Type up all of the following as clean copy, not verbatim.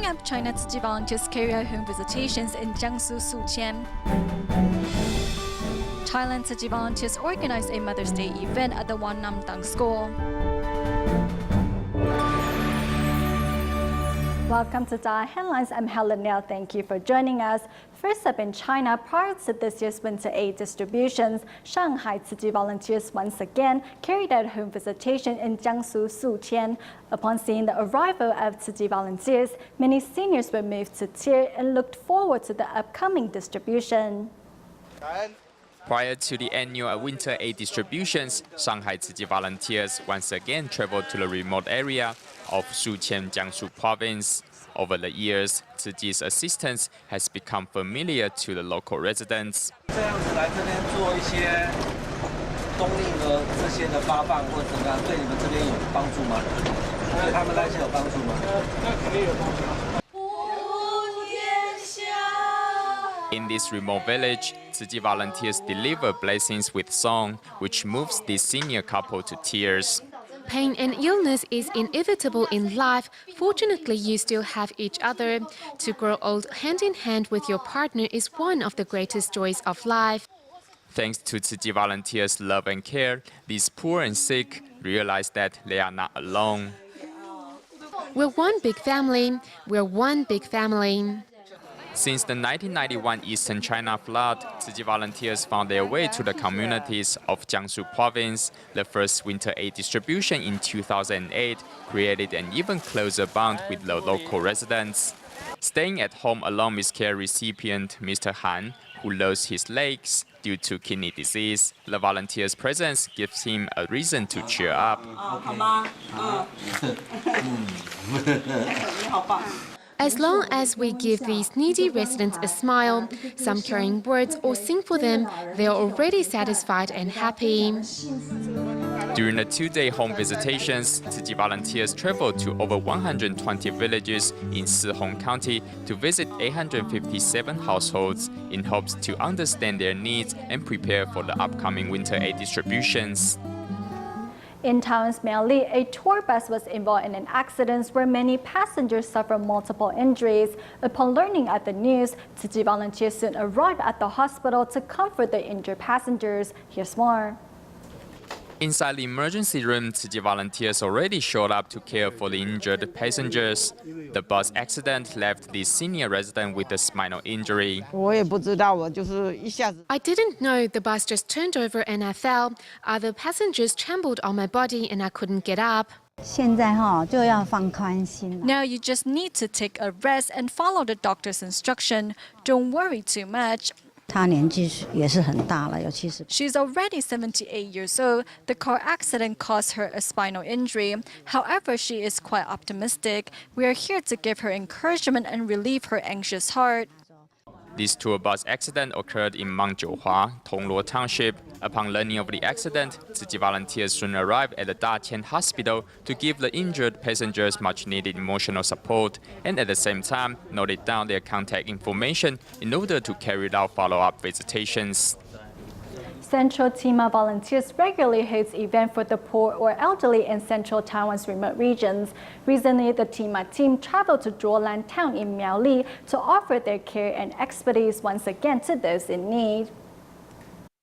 up, China Tzu Chi volunteers carry out home visitations in Jiangsu, Suqian. Thailand Tzu Chi volunteers organized a Mother's Day event at the Watnamdaeng School. Welcome to Thai Headlines. I'm Helen Liao. Thank you for joining us. First up in China, prior to this year's winter aid distributions, Shanghai Tzu Chi volunteers once again carried out home visitation in Jiangsu, Suqian. Upon seeing the arrival of Tzu Chi volunteers, many seniors were moved to tears and looked forward to the upcoming distribution. Prior to the annual winter aid distributions, Shanghai Tzu Chi volunteers once again traveled to the remote area of Suqian, Jiangsu province. Over the years, Tzu Chi's assistance has become familiar to the local residents. In this remote village, Tzu Chi volunteers deliver blessings with song, which moves this senior couple to tears. Pain and illness is inevitable in life. Fortunately, you still have each other. To grow old hand in hand with your partner is one of the greatest joys of life. Thanks to Tzu Chi volunteers' love and care, these poor and sick realize that they are not alone. We're one big family. We're one big family. Since the 1991 Eastern China flood, Tzu Chi volunteers found their way to the communities of Jiangsu province. The first winter aid distribution in 2008 created an even closer bond with the local residents. Staying at home along with care recipient Mr. Han, who lost his legs due to kidney disease, the volunteer's presence gives him a reason to cheer up. As long as we give these needy residents a smile, some caring words or sing for them, they are already satisfied and happy. During the two-day home visitations, Tzu Chi volunteers traveled to over 120 villages in Sihong County to visit 857 households in hopes to understand their needs and prepare for the upcoming winter aid distributions. In Taiwan's Miaoli, a tour bus was involved in an accident where many passengers suffered multiple injuries. Upon learning of the news, Tzu Chi volunteers soon arrived at the hospital to comfort the injured passengers. Here's more. Inside the emergency room, Tzu Chi volunteers already showed up to care for the injured passengers. The bus accident left the senior resident with a spinal injury. I didn't know, the bus just turned over and I fell. Other passengers trampled on my body and I couldn't get up. Now you just need to take a rest and follow the doctor's instruction. Don't worry too much. She's already 78 years old. The car accident caused her a spinal injury. However, she is quite optimistic. We are here to give her encouragement and relieve her anxious heart. This tour bus accident occurred in Mangjiuhua, Tongluo Township. Upon learning of the accident, Tzu Chi volunteers soon arrived at the Daqian Hospital to give the injured passengers much-needed emotional support and at the same time noted down their contact information in order to carry out follow-up visitations. Central Tima volunteers regularly host events for the poor or elderly in central Taiwan's remote regions. Recently, the Tima team traveled to Zhuolan town in Miaoli to offer their care and expertise once again to those in need.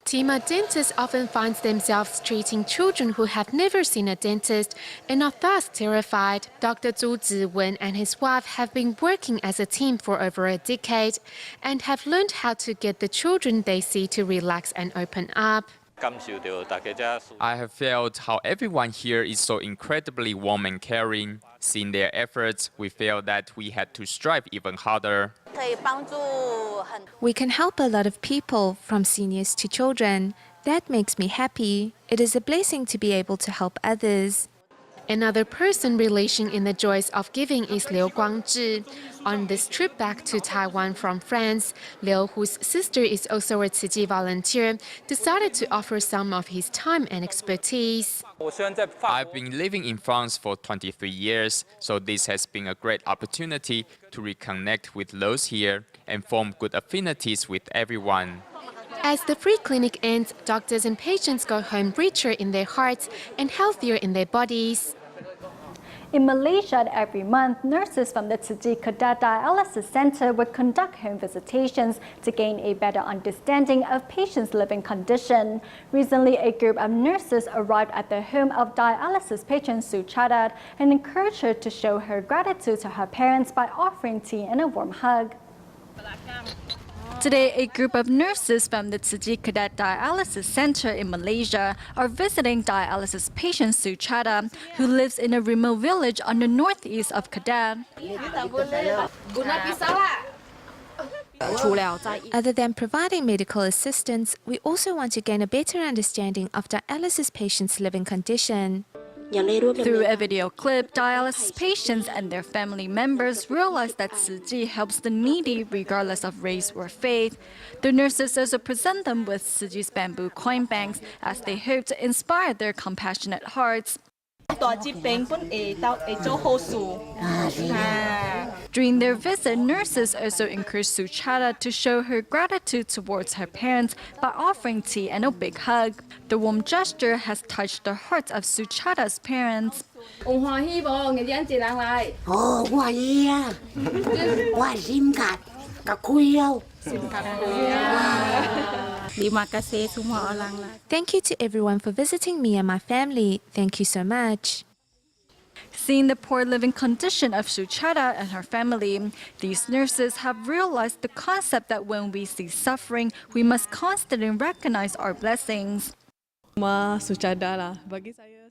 Tima dentists often find themselves treating children who have never seen a dentist and are thus terrified. Dr. Zhu Ziwen and his wife have been working as a team for over a decade and have learned how to get the children they see to relax and open up. I have felt how everyone here is so incredibly warm and caring. Seeing their efforts, we felt that we had to strive even harder. We can help a lot of people, from seniors to children. That makes me happy. It is a blessing to be able to help others. Another person relishing in the joys of giving is Liu Guangzhi. On this trip back to Taiwan from France, Liu, whose sister is also a Tzu Chi volunteer, decided to offer some of his time and expertise. I've been living in France for 23 years, so this has been a great opportunity to reconnect with those here and form good affinities with everyone. As the free clinic ends, doctors and patients go home richer in their hearts and healthier in their bodies. In Malaysia, every month, nurses from the Tzu Chi Cadet Dialysis Center would conduct home visitations to gain a better understanding of patients' living condition. Recently, a group of nurses arrived at the home of dialysis patient Suqian and encouraged her to show her gratitude to her parents by offering tea and a warm hug. Today, a group of nurses from the Tzu Chi Cadet Dialysis Center in Malaysia are visiting dialysis patient Suqian, who lives in a remote village on the northeast of Cadet. Other than providing medical assistance, we also want to gain a better understanding of dialysis patients' living condition. Through a video clip, dialysis patients and their family members realize that Tzu Chi helps the needy regardless of race or faith. The nurses also present them with Tzu Chi's bamboo coin banks as they hope to inspire their compassionate hearts. During their visit, nurses also encouraged Suqian to show her gratitude towards her parents by offering tea and a big hug. The warm gesture has touched the hearts of Suqian's parents. Thank you to everyone for visiting me and my family. Thank you so much. Seeing the poor living condition of Suqian and her family, these nurses have realized the concept that when we see suffering, we must constantly recognize our blessings. I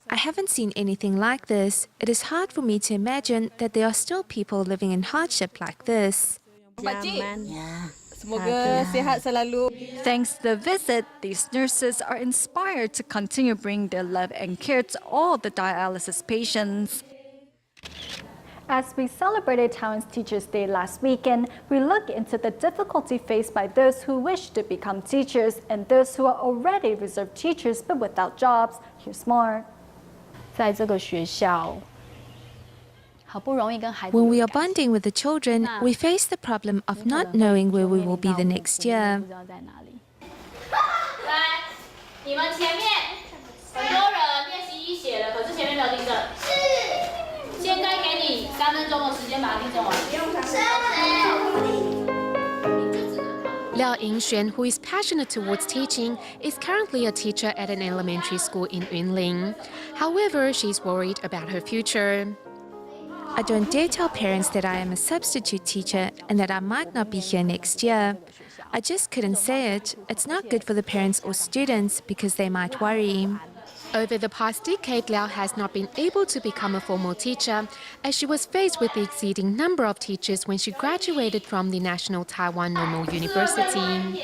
haven't seen anything like this. It is hard for me to imagine that there are still people living in hardship like this. Thanks to the visit, these nurses are inspired to continue bringing their love and care to all the dialysis patients. As we celebrated Taiwan's Teachers' Day last weekend, we look into the difficulty faced by those who wish to become teachers and those who are already reserved teachers but without jobs. Here's more. When we are bonding with the children, we face the problem of not knowing where we will be the next year. Liao Yingxuan, who is passionate towards teaching, is currently a teacher at an elementary school in Yunlin. However, she's worried about her future. I don't dare tell parents that I am a substitute teacher and that I might not be here next year. I just couldn't say it. It's not good for the parents or students because they might worry. Over the past decade, Liao has not been able to become a formal teacher as she was faced with the exceeding number of teachers when she graduated from the National Taiwan Normal University.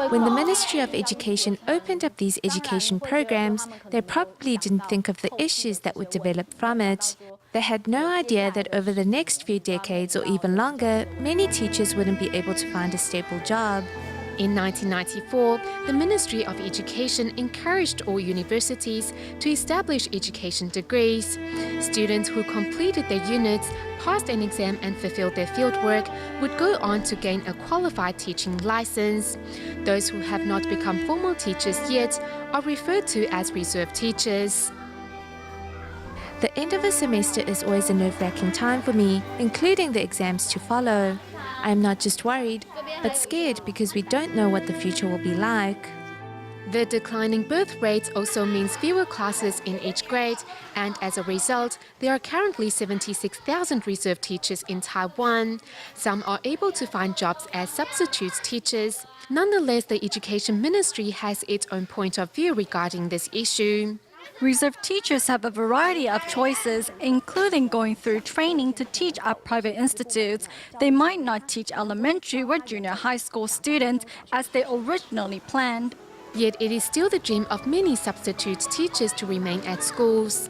When the Ministry of Education opened up these education programs, they probably didn't think of the issues that would develop from it. They had no idea that over the next few decades or even longer, many teachers wouldn't be able to find a stable job. In 1994, the Ministry of Education encouraged all universities to establish education degrees. Students who completed their units, passed an exam and fulfilled their fieldwork would go on to gain a qualified teaching license. Those who have not become formal teachers yet are referred to as reserve teachers. The end of a semester is always a nerve-wracking time for me, including the exams to follow. I am not just worried, but scared because we don't know what the future will be like. The declining birth rates also means fewer classes in each grade, and as a result, there are currently 76,000 reserve teachers in Taiwan. Some are able to find jobs as substitute teachers. Nonetheless, the Education Ministry has its own point of view regarding this issue. Reserve teachers have a variety of choices, including going through training to teach at private institutes. They might not teach elementary or junior high school students as they originally planned. Yet it is still the dream of many substitute teachers to remain at schools.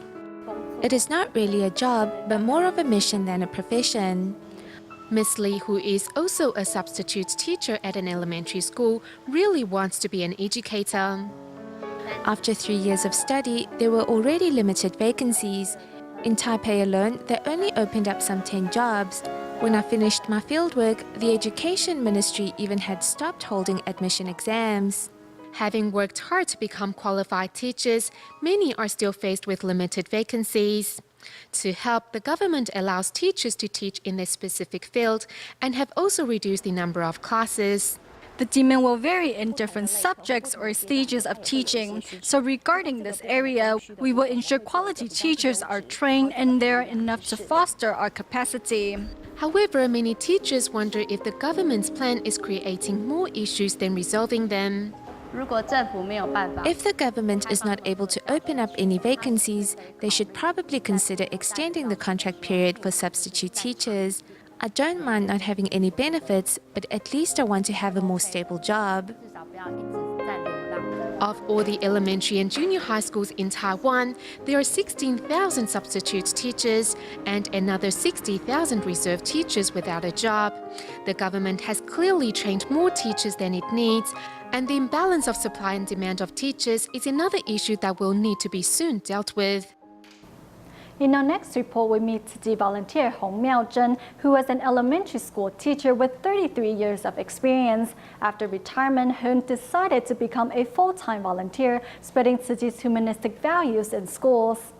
It is not really a job, but more of a mission than a profession. Ms. Lee, who is also a substitute teacher at an elementary school, really wants to be an educator. After 3 years of study, there were already limited vacancies. In Taipei alone, they only opened up some 10 jobs. When I finished my fieldwork, the Education Ministry even had stopped holding admission exams. Having worked hard to become qualified teachers, many are still faced with limited vacancies. To help, the government allows teachers to teach in their specific field and have also reduced the number of classes. The demand will vary in different subjects or stages of teaching. So regarding this area, we will ensure quality teachers are trained and there are enough to foster our capacity. However, many teachers wonder if the government's plan is creating more issues than resolving them. If the government is not able to open up any vacancies, they should probably consider extending the contract period for substitute teachers. I don't mind not having any benefits, but at least I want to have a more stable job. Of all the elementary and junior high schools in Taiwan, there are 16,000 substitute teachers and another 60,000 reserve teachers without a job. The government has clearly trained more teachers than it needs, and the imbalance of supply and demand of teachers is another issue that will need to be soon dealt with. In our next report, we meet Tzu Chi volunteer Hong Miaozhen, who was an elementary school teacher with 33 years of experience. After retirement, Hong decided to become a full-time volunteer, spreading Tzu Chi's humanistic values in schools.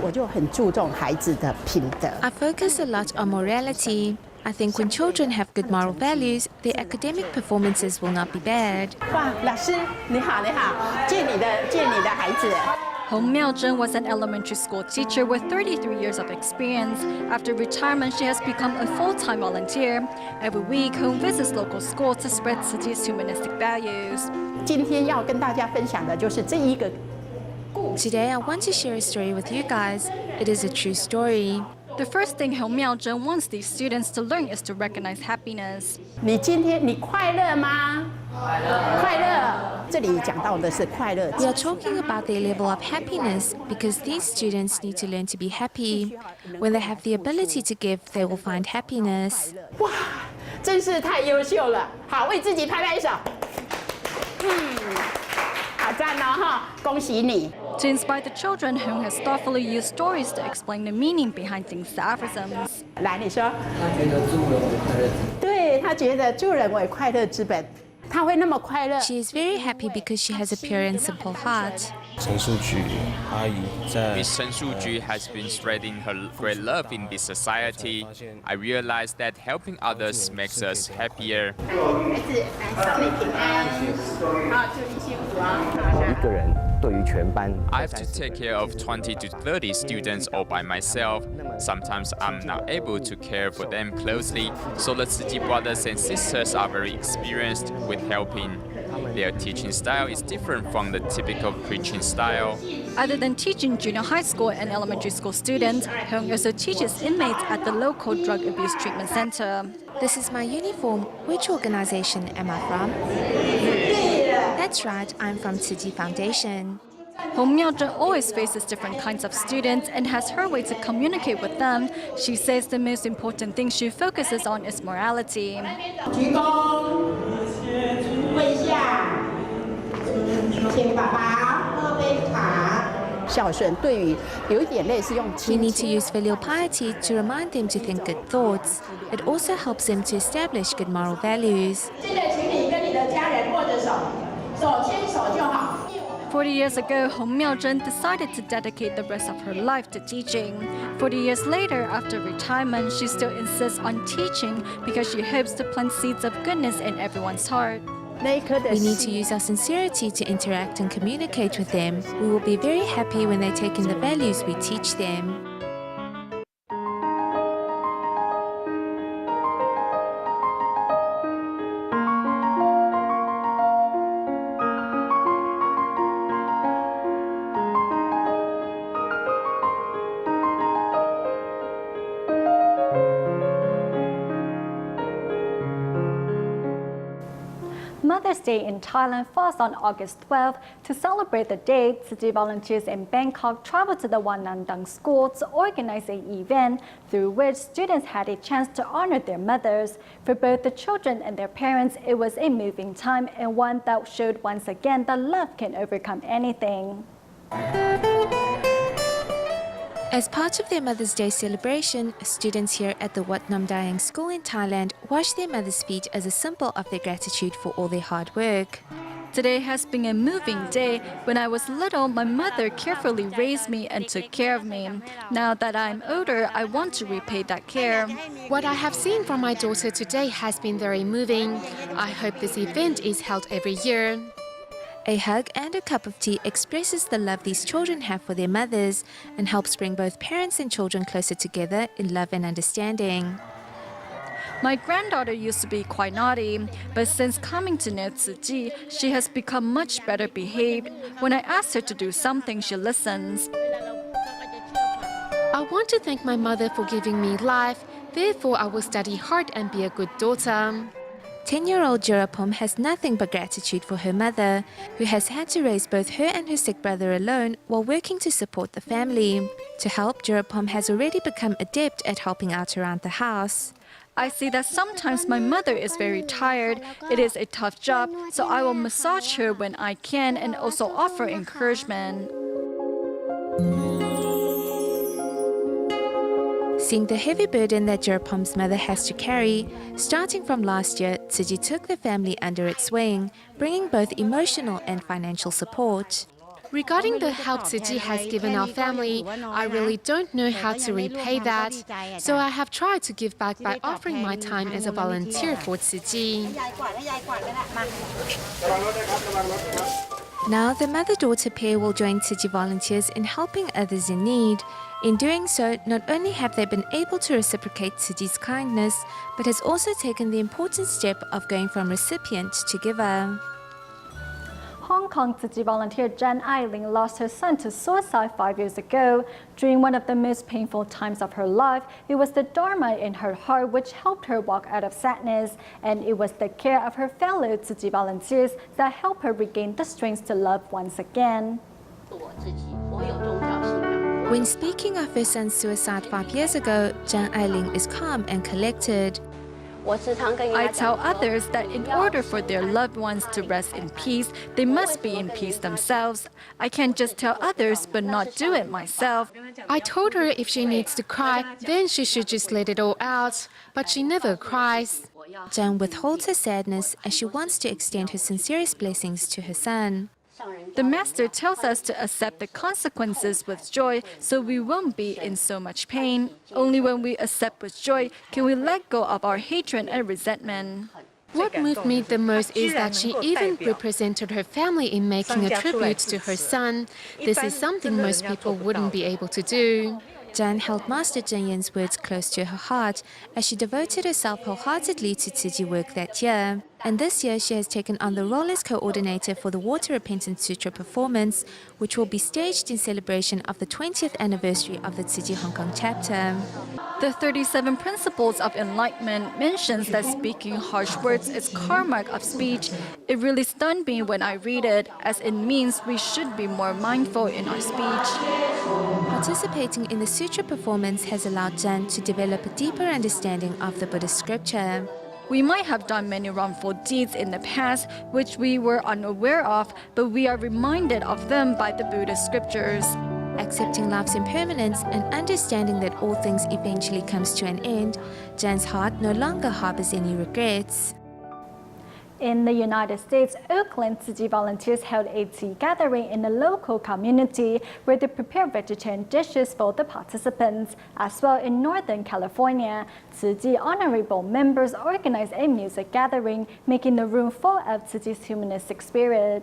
我就很注重孩子的品德。 I focus a lot on morality. I think when children have good moral values, their academic performances will not be bad. 哇，老师你好，你好，见你的孩子。 Hong Miaozhen was an elementary school teacher with 33 years of experience. After retirement, she has become a full-time volunteer. Every week, Hong visits local schools to spread Tzu Chi's humanistic values. 今天要跟大家分享的就是这一个。 Today, I want to share a story with you guys. It is a true story. The first thing Hong Miaozhen wants these students to learn is to recognize happiness. 你今天你快乐吗？快乐。这里讲到的是快乐。 We are talking about their level of happiness because these students need to learn to be happy. When they have the ability to give, they will find happiness. 哇，真是太优秀了！好，为自己拍拍手。好赞哦哈，恭喜你！ To inspire the children, Hong has thoughtfully used stories to explain the meaning behind things aphorisms. 来，你说。对，他觉得助人为快乐之本。 他会那么快乐。 She is very happy because she has a pure and simple heart. Miss Chen Shuju has been spreading her great love in this society. I realized that helping others makes us happier. 儿子，来祝你平安，好，祝你幸福啊！ 一个人对于全班。 I have to take care of 20 to 30 students all by myself. Sometimes I'm not able to care for them closely, so the Tzu Chi brothers and sisters are very experienced with helping. Their teaching style is different from the typical preaching style. Other than teaching junior high school and elementary school students, Hong also teaches inmates at the local drug abuse treatment center. This is my uniform. Which organization am I from? That's right, I'm from Tzu Chi Foundation. Hong Miaozhen always faces different kinds of students and has her way to communicate with them. She says the most important thing she focuses on is morality. 鞠躬，跪下，请爸爸喝杯茶。孝顺对于有一点类似用 We need to use filial piety to remind them to think good thoughts. It also helps them to establish good moral values. 记得请你跟你的家人握着手，手牵手就好。 40 years ago, Hong Miaozhen decided to dedicate the rest of her life to teaching. 40 years later, after retirement, she still insists on teaching because she hopes to plant seeds of goodness in everyone's heart. 那一颗的 We need to use our sincerity to interact and communicate with them. We will be very happy when they take in the values we teach them. Mother's Day in Thailand falls on August 12th. To celebrate the day, Tzu Chi volunteers in Bangkok traveled to the Watnamdaeng School to organize an event through which students had a chance to honor their mothers. For both the children and their parents, it was a moving time and one that showed once again that love can overcome anything. As part of their Mother's Day celebration, students here at the Watnamdaeng School in Thailand wash their mother's feet as a symbol of their gratitude for all their hard work. Today has been a moving day. When I was little, my mother carefully raised me and took care of me. Now that I'm older, I want to repay that care. What I have seen from my daughter today has been very moving. I hope this event is held every year. A hug and a cup of tea expresses the love these children have for their mothers and helps bring both parents and children closer together in love and understanding. My granddaughter used to be quite naughty, but since coming to know Tzu Chi, she has become much better behaved. When I ask her to do something, she listens. I want to thank my mother for giving me life. Therefore, I will study hard and be a good daughter. 10-year-old Jerapom has nothing but gratitude for her mother, who has had to raise both her and her sick brother alone while working to support the family. To help, Jerapom has already become adept at helping out around the house. I see that sometimes my mother is very tired. It is a tough job, so I will massage her when I can and also offer encouragement. Seeing the heavy burden that Jerapom's mother has to carry, starting from last year, Tzu Chi took the family under its wing, bringing both emotional and financial support. Regarding the help Tzu Chi has given our family, I really don't know how to repay that. So I have tried to give back by offering my time as a volunteer for Tzu Chi. Now the mother-daughter pair will join Tzu Chi volunteers in helping others in need. In doing so, not only have they been able to reciprocate Tzu Chi's kindness, but has also taken the important step of going from recipient to giver. Hong Kong Tzu Chi volunteer Jan Ailing lost her son to suicide 5 years ago. During one of the most painful times of her life, it was the Dharma in her heart which helped her walk out of sadness, and it was the care of her fellow Tzu Chi volunteers that helped her regain the strength to love once again. When speaking of her son's suicide 5 years ago, Jan Ailing is calm and collected. I tell others that in order for their loved ones to rest in peace, they must be in peace themselves. I can't just tell others but not do it myself. I told her if she needs to cry, then she should just let it all out. But she never cries. Jan withholds her sadness as she wants to extend her sincerest blessings to her son. The Master tells us to accept the consequences with joy so we won't be in so much pain. Only when we accept with joy can we let go of our hatred and resentment. What moved me the most is that she even represented her family in making a tribute to her son. This is something most people wouldn't be able to do. Jan held Master Zheng Yan's words close to her heart as she devoted herself wholeheartedly to Tzu Chi work that year. And this year she has taken on the role as coordinator for the Water Repentance Sutra performance, which will be staged in celebration of the 20th anniversary of the Tzu Chi Hong Kong chapter. The 37 Principles of Enlightenment mentions that speaking harsh words is karma of speech. It really stunned me when I read it, as it means we should be more mindful in our speech. Participating in the sutra performance has allowed Jan to develop a deeper understanding of the Buddhist scripture. We might have done many wrongful deeds in the past, which we were unaware of, but we are reminded of them by the Buddhist scriptures. Accepting life's impermanence and understanding that all things eventually comes to an end, Jan's heart no longer harbors any regrets. In the United States, Oakland Tzu Chi volunteers held a tea gathering in the local community where they prepared vegetarian dishes for the participants. As well, in Northern California, Tzu Chi honorable members organized a music gathering, making the room full of Tzu Chi's humanistic spirit.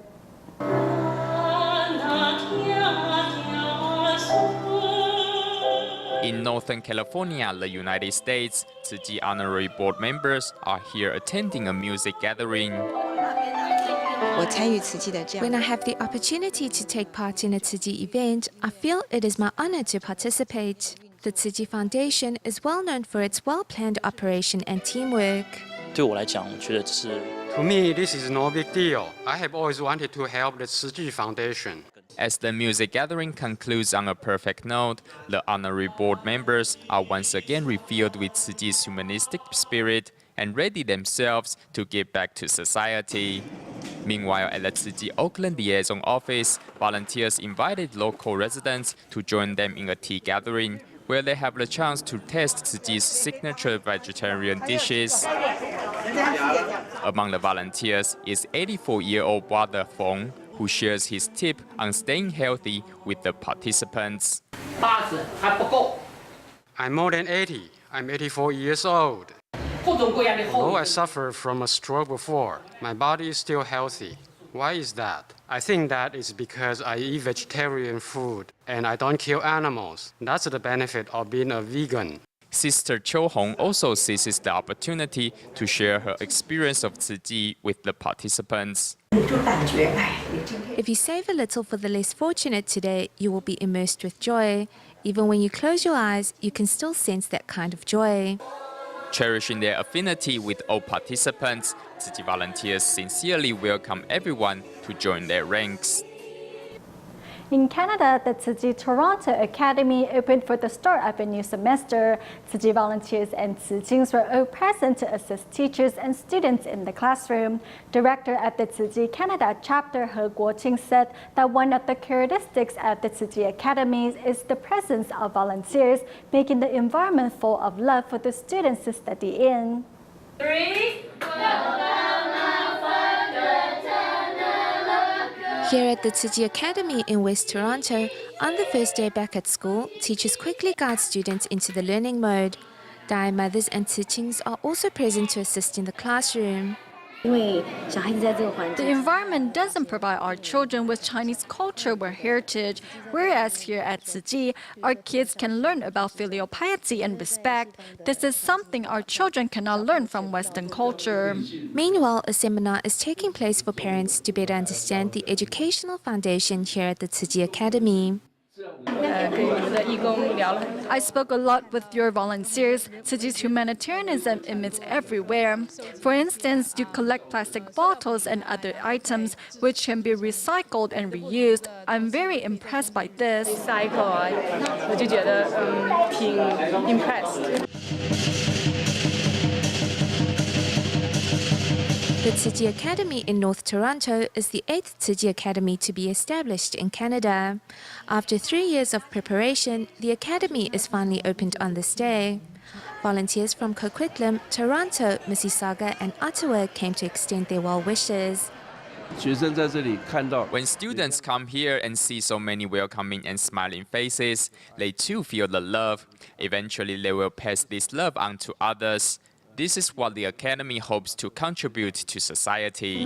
In Northern California, the United States, Tzu Chi honorary board members are here attending a music gathering. When I have the opportunity to take part in a Tzu Chi event, I feel it is my honor to participate. The Tzu Chi Foundation is well known for its well-planned operation and teamwork. To me, this is no big deal. I have always wanted to help the Tzu Chi Foundation. As the music gathering concludes on a perfect note, the honorary board members are once again refilled with Tzu Chi's humanistic spirit and ready themselves to give back to society. Meanwhile, at the Tzu Chi Oakland Liaison Office, volunteers invited local residents to join them in a tea gathering, where they have the chance to test Tzu Chi's signature vegetarian dishes. Among the volunteers is 84-year-old brother Feng, who shares his tip on staying healthy with the participants. I'm more than 80. I'm 84 years old. Although I suffered from a stroke before, my body is still healthy. Why is that? I think that is because I eat vegetarian food and I don't kill animals. That's the benefit of being a vegan. Sister Cho Hong also seizes the opportunity to share her experience of Tzu Chi with the participants. If you save a little for the less fortunate today, you will be immersed with joy. Even when you close your eyes, you can still sense that kind of joy. Cherishing their affinity with all participants, Tzu Chi volunteers sincerely welcome everyone to join their ranks. In Canada, the Tzu Chi Toronto Academy opened for the start of a new semester. Tzu Chi volunteers and Tzu Chings were all present to assist teachers and students in the classroom. Director at the Tzu Chi Canada chapter, He Guoqing, said that one of the characteristics at the Tzu Chi Academy is the presence of volunteers, making the environment full of love for the students to study in. 3, Here at the Tzu Chi Academy in West Toronto, on the first day back at school, teachers quickly guide students into the learning mode. Dai mothers and Tzu Chings are also present to assist in the classroom. The environment doesn't provide our children with Chinese culture or heritage, whereas here at Tzu Chi, our kids can learn about filial piety and respect. This is something our children cannot learn from Western culture. Meanwhile, a seminar is taking place for parents to better understand the educational foundation here at the Tzu Chi Academy. I spoke a lot with your volunteers. Tzu Chi's humanitarianism emits everywhere. For instance, you collect plastic bottles and other items which can be recycled and reused. I'm very impressed by this. The Tzu Chi Academy in North Toronto is the 8th Tzu Chi Academy to be established in Canada. After 3 years of preparation, the academy is finally opened on this day. Volunteers from Coquitlam, Toronto, Mississauga and Ottawa came to extend their well wishes. When students come here and see so many welcoming and smiling faces, they too feel the love. Eventually, they will pass this love on to others. This is what the Academy hopes to contribute to society.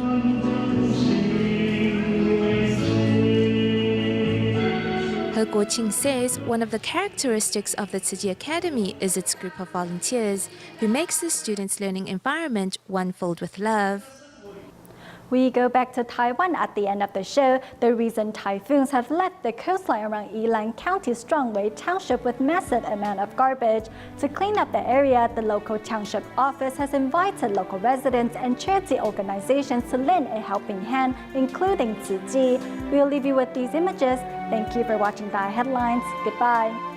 He Guoqing says one of the characteristics of the Tzu Chi Academy is its group of volunteers who makes the students' learning environment one filled with love. We go back to Taiwan at the end of the show. The recent typhoons have left the coastline around Yilan County Strongway Township with massive amount of garbage. To clean up the area, the local township office has invited local residents and charity organizations to lend a helping hand, including Tzu Chi. We'll leave you with these images. Thank you for watching Thai Headlines. Goodbye.